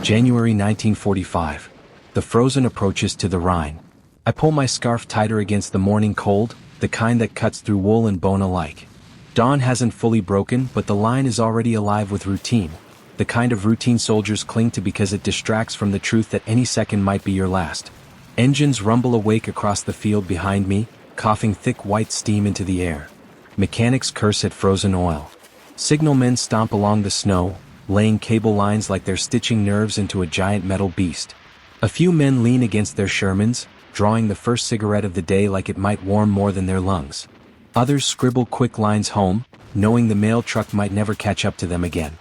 January 1945. The frozen approaches to the Rhine. I pull my scarf tighter against the morning cold, the kind that cuts through wool and bone alike. Dawn hasn't fully broken, but the line is already alive with routine. The kind of routine soldiers cling to because it distracts from the truth that any second might be your last. Engines rumble awake across the field behind me, coughing thick white steam into the air. Mechanics curse at frozen oil. Signalmen stomp along the snow, laying cable lines like they're stitching nerves into a giant metal beast. A few men lean against their Shermans, drawing the first cigarette of the day like it might warm more than their lungs. Others scribble quick lines home, knowing the mail truck might never catch up to them again.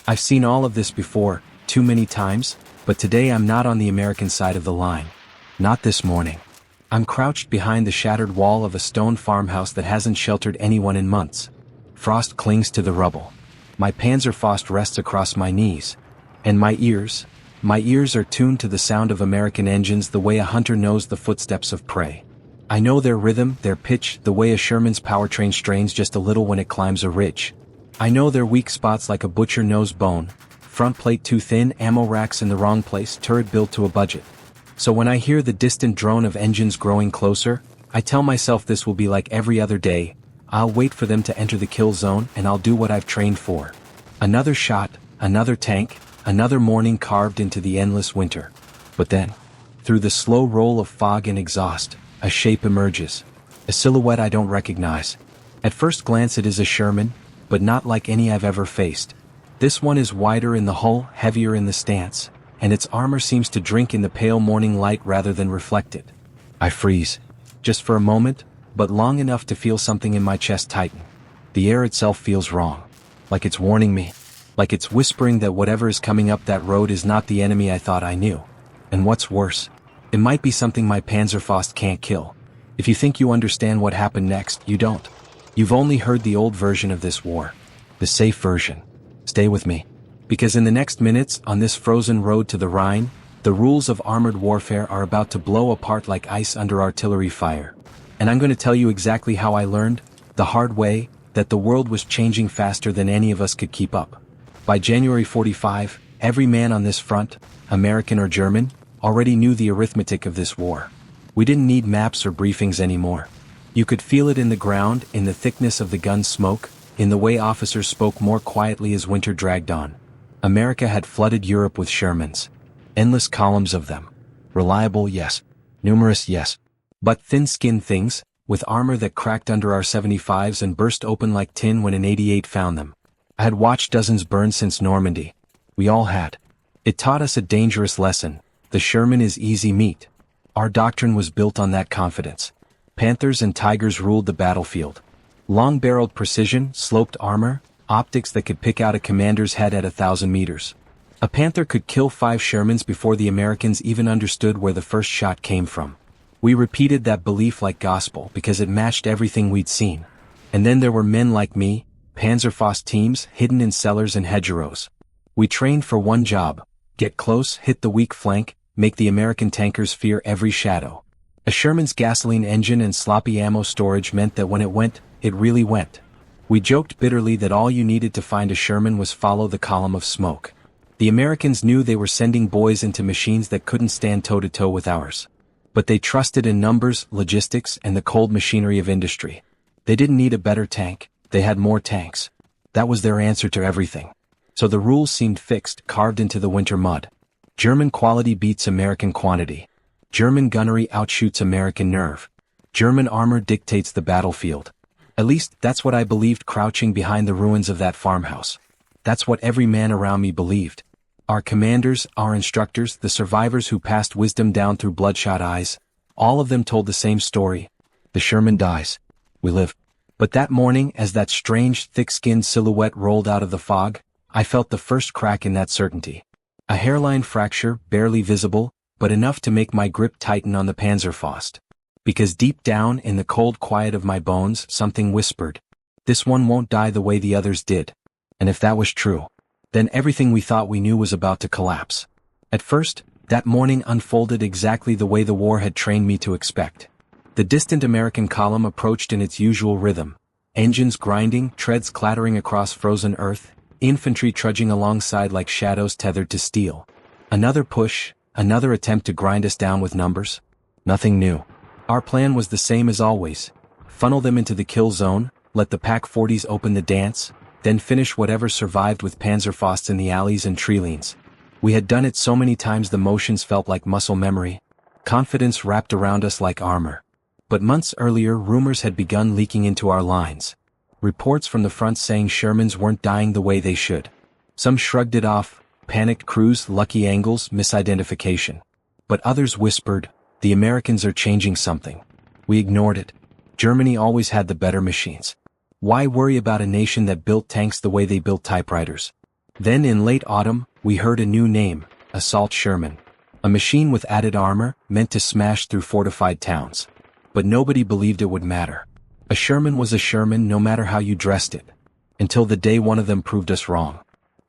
I've seen all of this before, too many times, but today I'm not on the American side of the line. Not this morning. I'm crouched behind the shattered wall of a stone farmhouse that hasn't sheltered anyone in months. Frost clings to the rubble. My Panzerfaust rests across my knees. And my ears are tuned to the sound of American engines the way a hunter knows the footsteps of prey. I know their rhythm, their pitch, the way a Sherman's powertrain strains just a little when it climbs a ridge. I know their weak spots like a butcher knows bone. Front plate too thin, ammo racks in the wrong place, turret built to a budget. So when I hear the distant drone of engines growing closer, I tell myself this will be like every other day. I'll wait for them to enter the kill zone and I'll do what I've trained for. Another shot, another tank, another morning carved into the endless winter. But then, through the slow roll of fog and exhaust, a shape emerges. A silhouette I don't recognize. At first glance it is a Sherman, but not like any I've ever faced. This one is wider in the hull, heavier in the stance, and its armor seems to drink in the pale morning light rather than reflect it. I freeze. Just for a moment, but long enough to feel something in my chest tighten. The air itself feels wrong. Like it's warning me. Like it's whispering that whatever is coming up that road is not the enemy I thought I knew. And what's worse, it might be something my Panzerfaust can't kill. If you think you understand what happened next, you don't. You've only heard the old version of this war. The safe version. Stay with me. Because in the next minutes, on this frozen road to the Rhine, the rules of armored warfare are about to blow apart like ice under artillery fire. And I'm going to tell you exactly how I learned, the hard way, that the world was changing faster than any of us could keep up. By January 45, every man on this front, American or German, already knew the arithmetic of this war. We didn't need maps or briefings anymore. You could feel it in the ground, in the thickness of the gun smoke, in the way officers spoke more quietly as winter dragged on. America had flooded Europe with Shermans. Endless columns of them. Reliable, yes. Numerous, yes. But thin-skinned things, with armor that cracked under our 75s and burst open like tin when an 88 found them. I had watched dozens burn since Normandy. We all had. It taught us a dangerous lesson. The Sherman is easy meat. Our doctrine was built on that confidence. Panthers and Tigers ruled the battlefield. Long-barreled precision, sloped armor, optics that could pick out a commander's head at 1,000 meters. A Panther could kill 5 Shermans before the Americans even understood where the first shot came from. We repeated that belief like gospel because it matched everything we'd seen. And then there were men like me, Panzerfaust teams hidden in cellars and hedgerows. We trained for one job: get close, hit the weak flank, make the American tankers fear every shadow. A Sherman's gasoline engine and sloppy ammo storage meant that when it went, it really went. We joked bitterly that all you needed to find a Sherman was follow the column of smoke. The Americans knew they were sending boys into machines that couldn't stand toe-to-toe with ours. But they trusted in numbers, logistics, and the cold machinery of industry. They didn't need a better tank, they had more tanks. That was their answer to everything. So the rules seemed fixed, carved into the winter mud. German quality beats American quantity. German gunnery outshoots American nerve. German armor dictates the battlefield. At least, that's what I believed crouching behind the ruins of that farmhouse. That's what every man around me believed. Our commanders, our instructors, the survivors who passed wisdom down through bloodshot eyes, all of them told the same story. The Sherman dies. We live. But that morning, as that strange, thick-skinned silhouette rolled out of the fog, I felt the first crack in that certainty. A hairline fracture, barely visible, but enough to make my grip tighten on the Panzerfaust. Because deep down in the cold quiet of my bones, something whispered, this one won't die the way the others did. And if that was true, then everything we thought we knew was about to collapse. At first, that morning unfolded exactly the way the war had trained me to expect. The distant American column approached in its usual rhythm. Engines grinding, treads clattering across frozen earth, infantry trudging alongside like shadows tethered to steel. Another push, another attempt to grind us down with numbers. Nothing new. Our plan was the same as always. Funnel them into the kill zone, let the Pak 40s open the dance, then finish whatever survived with Panzerfausts in the alleys and treelines. We had done it so many times the motions felt like muscle memory. Confidence wrapped around us like armor. But months earlier rumors had begun leaking into our lines. Reports from the front saying Shermans weren't dying the way they should. Some shrugged it off, panicked crews, lucky angles, misidentification. But others whispered, the Americans are changing something. We ignored it. Germany always had the better machines. Why worry about a nation that built tanks the way they built typewriters? Then in late autumn, we heard a new name, Assault Sherman. A machine with added armor, meant to smash through fortified towns. But nobody believed it would matter. A Sherman was a Sherman no matter how you dressed it. Until the day one of them proved us wrong.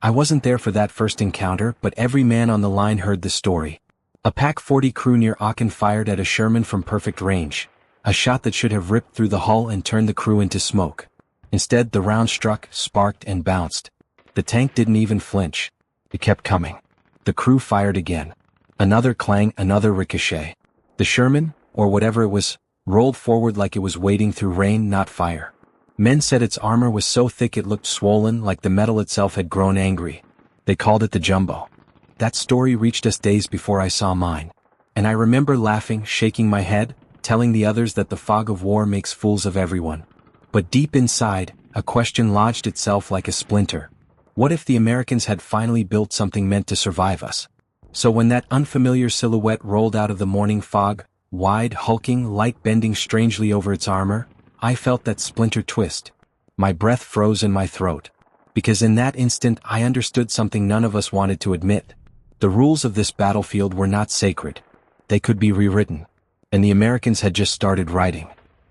I wasn't there for that first encounter, but every man on the line heard the story. A Pak 40 crew near Aachen fired at a Sherman from perfect range. A shot that should have ripped through the hull and turned the crew into smoke. Instead, the round struck, sparked, and bounced. The tank didn't even flinch. It kept coming. The crew fired again. Another clang, another ricochet. The Sherman, or whatever it was, rolled forward like it was wading through rain, not fire. Men said its armor was so thick it looked swollen, like the metal itself had grown angry. They called it the Jumbo. That story reached us days before I saw mine. And I remember laughing, shaking my head, telling the others that the fog of war makes fools of everyone. But deep inside, a question lodged itself like a splinter. What if the Americans had finally built something meant to survive us? So when that unfamiliar silhouette rolled out of the morning fog, wide, hulking, light bending strangely over its armor, I felt that splinter twist. My breath froze in my throat. Because in that instant I understood something none of us wanted to admit. The rules of this battlefield were not sacred. They could be rewritten. And the Americans had just started writing.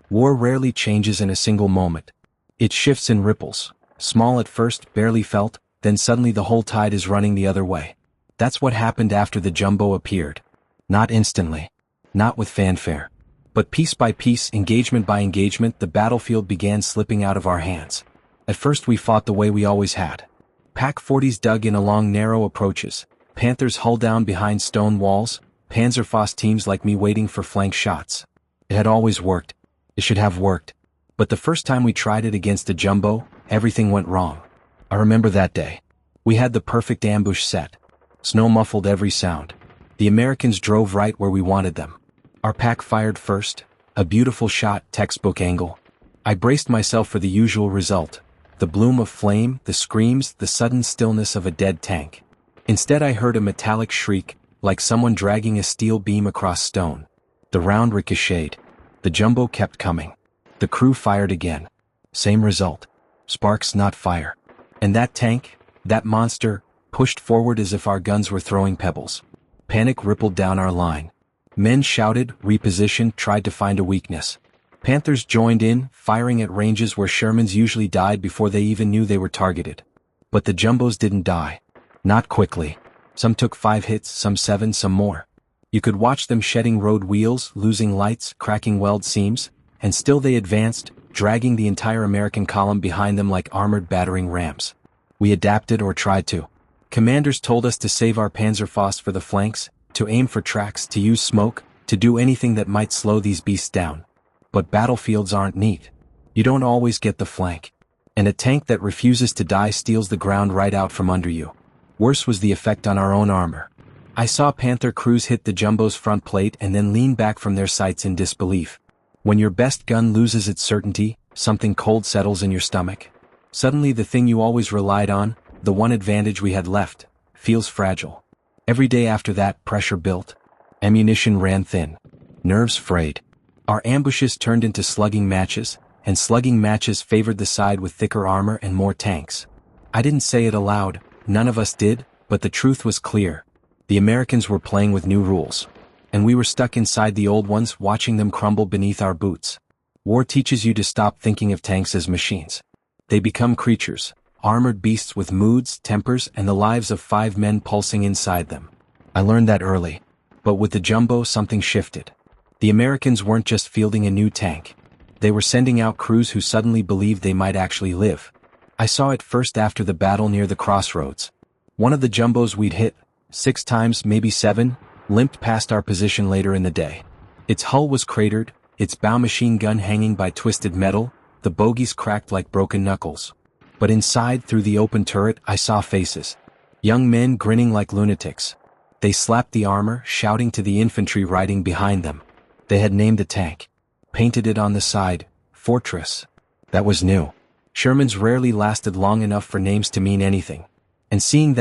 War rarely changes in a single moment. It shifts in ripples. Small at first, barely felt, then suddenly the whole tide is running the other way. That's what happened after the Jumbo appeared. Not instantly. Not with fanfare. But piece by piece, engagement by engagement, the battlefield began slipping out of our hands. At first we fought the way we always had. Pak 40s dug in along narrow approaches. Panthers hull down behind stone walls. Panzerfaust teams like me waiting for flank shots. It had always worked. It should have worked. But the first time we tried it against a Jumbo, everything went wrong. I remember that day. We had the perfect ambush set. Snow muffled every sound. The Americans drove right where we wanted them. Our Pak fired first, a beautiful shot, textbook angle. I braced myself for the usual result. The bloom of flame, the screams, the sudden stillness of a dead tank. Instead I heard a metallic shriek, like someone dragging a steel beam across stone. The round ricocheted. The Jumbo kept coming. The crew fired again. Same result. Sparks, not fire. And that tank, that monster, pushed forward as if our guns were throwing pebbles. Panic rippled down our line. Men shouted, repositioned, tried to find a weakness. Panthers joined in, firing at ranges where Shermans usually died before they even knew they were targeted. But the Jumbos didn't die. Not quickly. Some took 5 hits, some 7, some more. You could watch them shedding road wheels, losing lights, cracking weld seams, and still they advanced, dragging the entire American column behind them like armored battering rams. We adapted or tried to. Commanders told us to save our Panzerfaust for the flanks, to aim for tracks, to use smoke, to do anything that might slow these beasts down. But battlefields aren't neat. You don't always get the flank. And a tank that refuses to die steals the ground right out from under you. Worse was the effect on our own armor. I saw Panther crews hit the Jumbo's front plate and then lean back from their sights in disbelief. When your best gun loses its certainty, something cold settles in your stomach. Suddenly the thing you always relied on, the one advantage we had left, feels fragile. Every day after that, pressure built. Ammunition ran thin. Nerves frayed. Our ambushes turned into slugging matches, and slugging matches favored the side with thicker armor and more tanks. I didn't say it aloud, none of us did, but the truth was clear. The Americans were playing with new rules. And we were stuck inside the old ones, watching them crumble beneath our boots. War teaches you to stop thinking of tanks as machines. They become creatures, armored beasts with moods, tempers, and the lives of 5 men pulsing inside them. I learned that early. But with the Jumbo, something shifted. The Americans weren't just fielding a new tank. They were sending out crews who suddenly believed they might actually live. I saw it first after the battle near the crossroads. One of the Jumbos we'd hit, 6 times, maybe 7, limped past our position later in the day. Its hull was cratered, its bow machine gun hanging by twisted metal, the bogies cracked like broken knuckles. But inside, through the open turret, I saw faces. Young men grinning like lunatics. They slapped the armor, shouting to the infantry riding behind them. They had named a tank. Painted it on the side, "For.This." That was new. Shermans rarely lasted long enough for names to mean anything. And seeing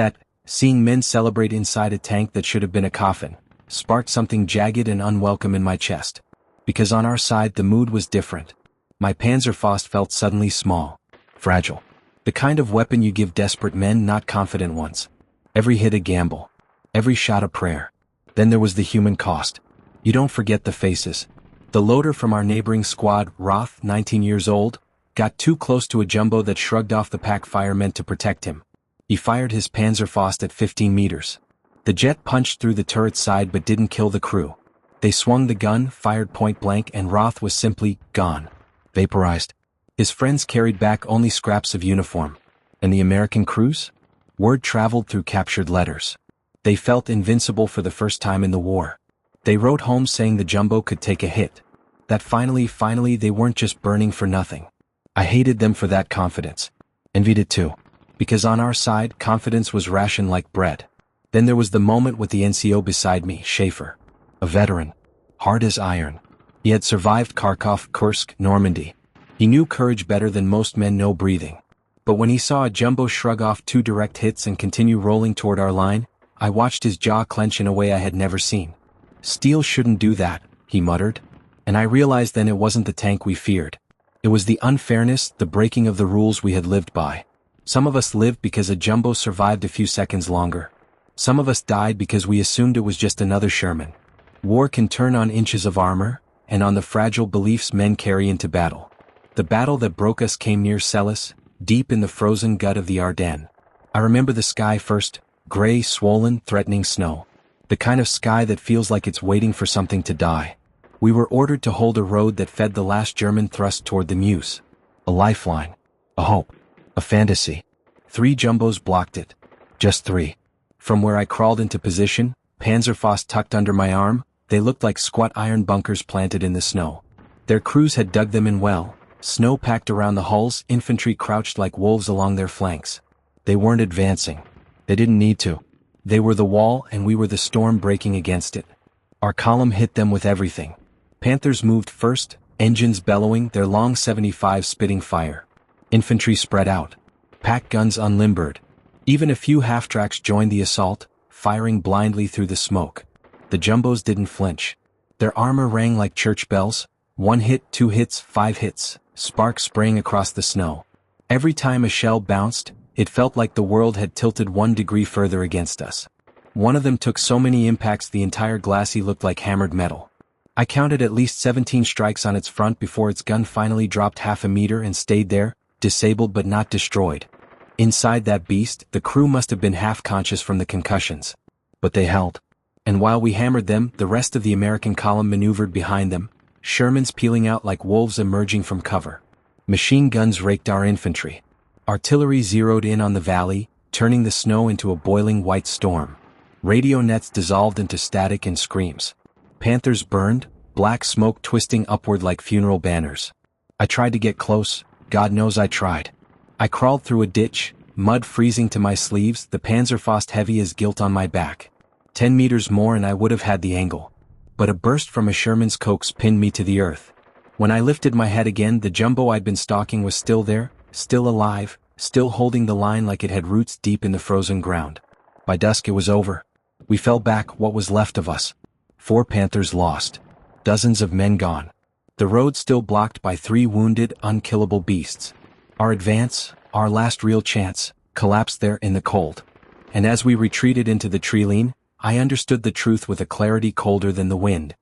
men celebrate inside a tank that should have been a coffin, sparked something jagged and unwelcome in my chest. Because on our side the mood was different. My Panzerfaust felt suddenly small. Fragile. The kind of weapon you give desperate men, not confident ones. Every hit a gamble. Every shot a prayer. Then there was the human cost. You don't forget the faces. The loader from our neighboring squad, Roth, 19 years old, got too close to a jumbo that shrugged off the pack fire meant to protect him. He fired his Panzerfaust at 15 meters. The jet punched through the turret side but didn't kill the crew. They swung the gun, fired point blank, and Roth was simply gone. Vaporized. His friends carried back only scraps of uniform. And the American crews? Word traveled through captured letters. They felt invincible for the first time in the war. They wrote home saying the jumbo could take a hit. That finally they weren't just burning for nothing. I hated them for that confidence. Envied it too. Because on our side, confidence was rationed like bread. Then there was the moment with the NCO beside me, Schaefer. A veteran. Hard as iron. He had survived Kharkov, Kursk, Normandy. He knew courage better than most men know breathing. But when he saw a jumbo shrug off 2 direct hits and continue rolling toward our line, I watched his jaw clench in a way I had never seen. "Steel shouldn't do that," he muttered. And I realized then it wasn't the tank we feared. It was the unfairness, the breaking of the rules we had lived by. Some of us lived because a jumbo survived a few seconds longer. Some of us died because we assumed it was just another Sherman. War can turn on inches of armor, and on the fragile beliefs men carry into battle. The battle that broke us came near Celis, deep in the frozen gut of the Ardennes. I remember the sky first, gray, swollen, threatening snow. The kind of sky that feels like it's waiting for something to die. We were ordered to hold a road that fed the last German thrust toward the Meuse. A lifeline. A hope. A fantasy. 3 jumbos blocked it. Just 3. From where I crawled into position, Panzerfaust tucked under my arm, they looked like squat iron bunkers planted in the snow. Their crews had dug them in well, snow packed around the hulls, infantry crouched like wolves along their flanks. They weren't advancing. They didn't need to. They were the wall and we were the storm breaking against it. Our column hit them with everything. Panthers moved first, engines bellowing, their long 75 spitting fire. Infantry spread out. Pack guns unlimbered. Even a few half-tracks joined the assault, firing blindly through the smoke. The jumbos didn't flinch. Their armor rang like church bells. 1 hit, 2 hits, 5 hits, sparks spraying across the snow. Every time a shell bounced, it felt like the world had tilted 1 degree further against us. One of them took so many impacts the entire glacis looked like hammered metal. I counted at least 17 strikes on its front before its gun finally dropped half a meter and stayed there, disabled but not destroyed. Inside that beast, the crew must have been half conscious from the concussions. But they held. And while we hammered them, the rest of the American column maneuvered behind them, Shermans peeling out like wolves emerging from cover. Machine guns raked our infantry. Artillery zeroed in on the valley, turning the snow into a boiling white storm. Radio nets dissolved into static and screams. Panthers burned, black smoke twisting upward like funeral banners. I tried to get close, God knows I tried. I crawled through a ditch, mud freezing to my sleeves, the Panzerfaust heavy as guilt on my back. 10 meters more and I would have had the angle. But a burst from a Sherman's coax pinned me to the earth. When I lifted my head again, the jumbo I'd been stalking was still there, still alive, still holding the line like it had roots deep in the frozen ground. By dusk it was over. We fell back, what was left of us. 4 Panthers lost. Dozens of men gone. The road still blocked by 3 wounded, unkillable beasts. Our advance, our last real chance, collapsed there in the cold. And as we retreated into the treeline, I understood the truth with a clarity colder than the wind.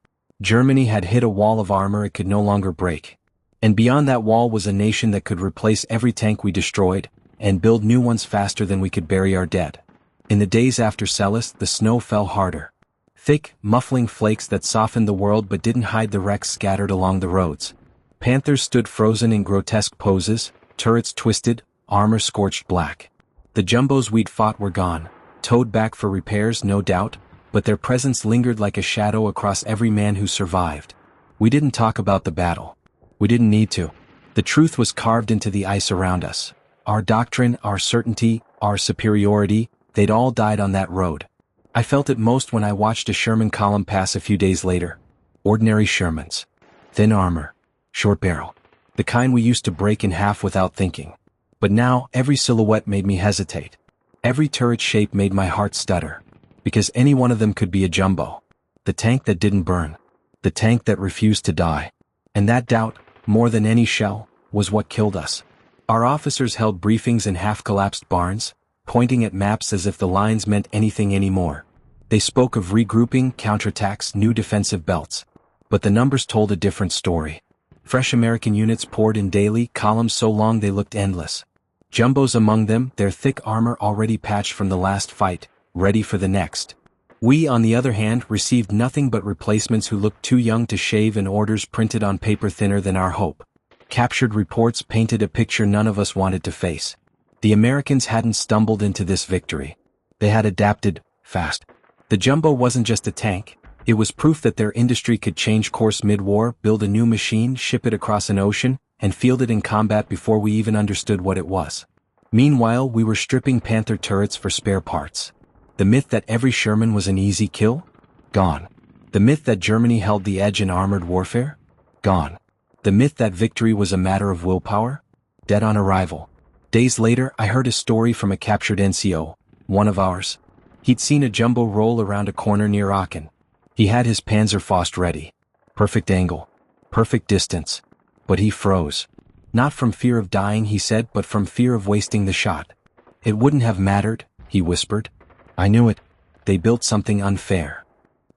Germany had hit a wall of armor it could no longer break. And beyond that wall was a nation that could replace every tank we destroyed, and build new ones faster than we could bury our dead. In the days after Celis, the snow fell harder. Thick, muffling flakes that softened the world but didn't hide the wrecks scattered along the roads. Panthers stood frozen in grotesque poses, turrets twisted, armor scorched black. The jumbos we'd fought were gone. towed back for repairs no doubt, but their presence lingered like a shadow across every man who survived. We didn't talk about the battle. We didn't need to. The truth was carved into the ice around us. Our doctrine, our certainty, our superiority, they'd all died on that road. I felt it most when I watched a Sherman column pass a few days later. Ordinary Shermans. Thin armor. Short barrel. The kind we used to break in half without thinking. But now, every silhouette made me hesitate. Every turret shape made my heart stutter. Because any one of them could be a jumbo. The tank that didn't burn. The tank that refused to die. And that doubt, more than any shell, was what killed us. Our officers held briefings in half-collapsed barns, pointing at maps as if the lines meant anything anymore. They spoke of regrouping, counterattacks, new defensive belts. But the numbers told a different story. Fresh American units poured in daily, columns so long they looked endless. Jumbos among them, their thick armor already patched from the last fight, ready for the next. We, on the other hand, received nothing but replacements who looked too young to shave and orders printed on paper thinner than our hope. Captured reports painted a picture none of us wanted to face. The Americans hadn't stumbled into this victory. They had adapted, fast. The Jumbo wasn't just a tank. It was proof that their industry could change course mid-war, build a new machine, ship it across an ocean, and field it in combat before we even understood what it was. Meanwhile, we were stripping Panther turrets for spare parts. The myth that every Sherman was an easy kill? Gone. The myth that Germany held the edge in armored warfare? Gone. The myth that victory was a matter of willpower? Dead on arrival. Days later, I heard a story from a captured NCO, one of ours. He'd seen a jumbo roll around a corner near Aachen. He had his Panzerfaust ready. Perfect angle. Perfect distance. But he froze. Not from fear of dying, he said, but from fear of wasting the shot. It wouldn't have mattered, he whispered. I knew it. They built something unfair.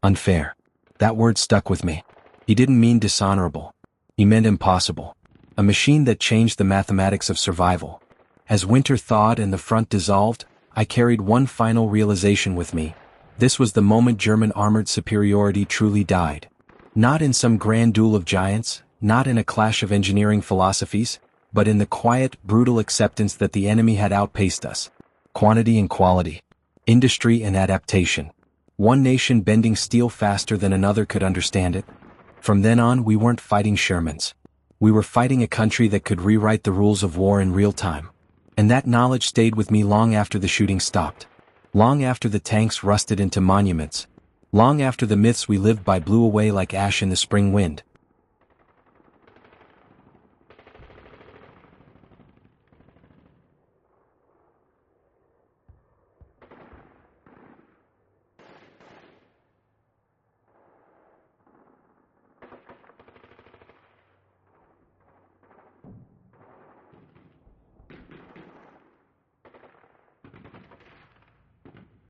Unfair. That word stuck with me. He didn't mean dishonorable. He meant impossible. A machine that changed the mathematics of survival. As winter thawed and the front dissolved, I carried one final realization with me. This was the moment German armored superiority truly died. Not in some grand duel of giants, not in a clash of engineering philosophies, but in the quiet, brutal acceptance that the enemy had outpaced us. Quantity and quality. Industry and adaptation. One nation bending steel faster than another could understand it. From then on, we weren't fighting Shermans. We were fighting a country that could rewrite the rules of war in real time. And that knowledge stayed with me long after the shooting stopped. Long after the tanks rusted into monuments. Long after the myths we lived by blew away like ash in the spring wind.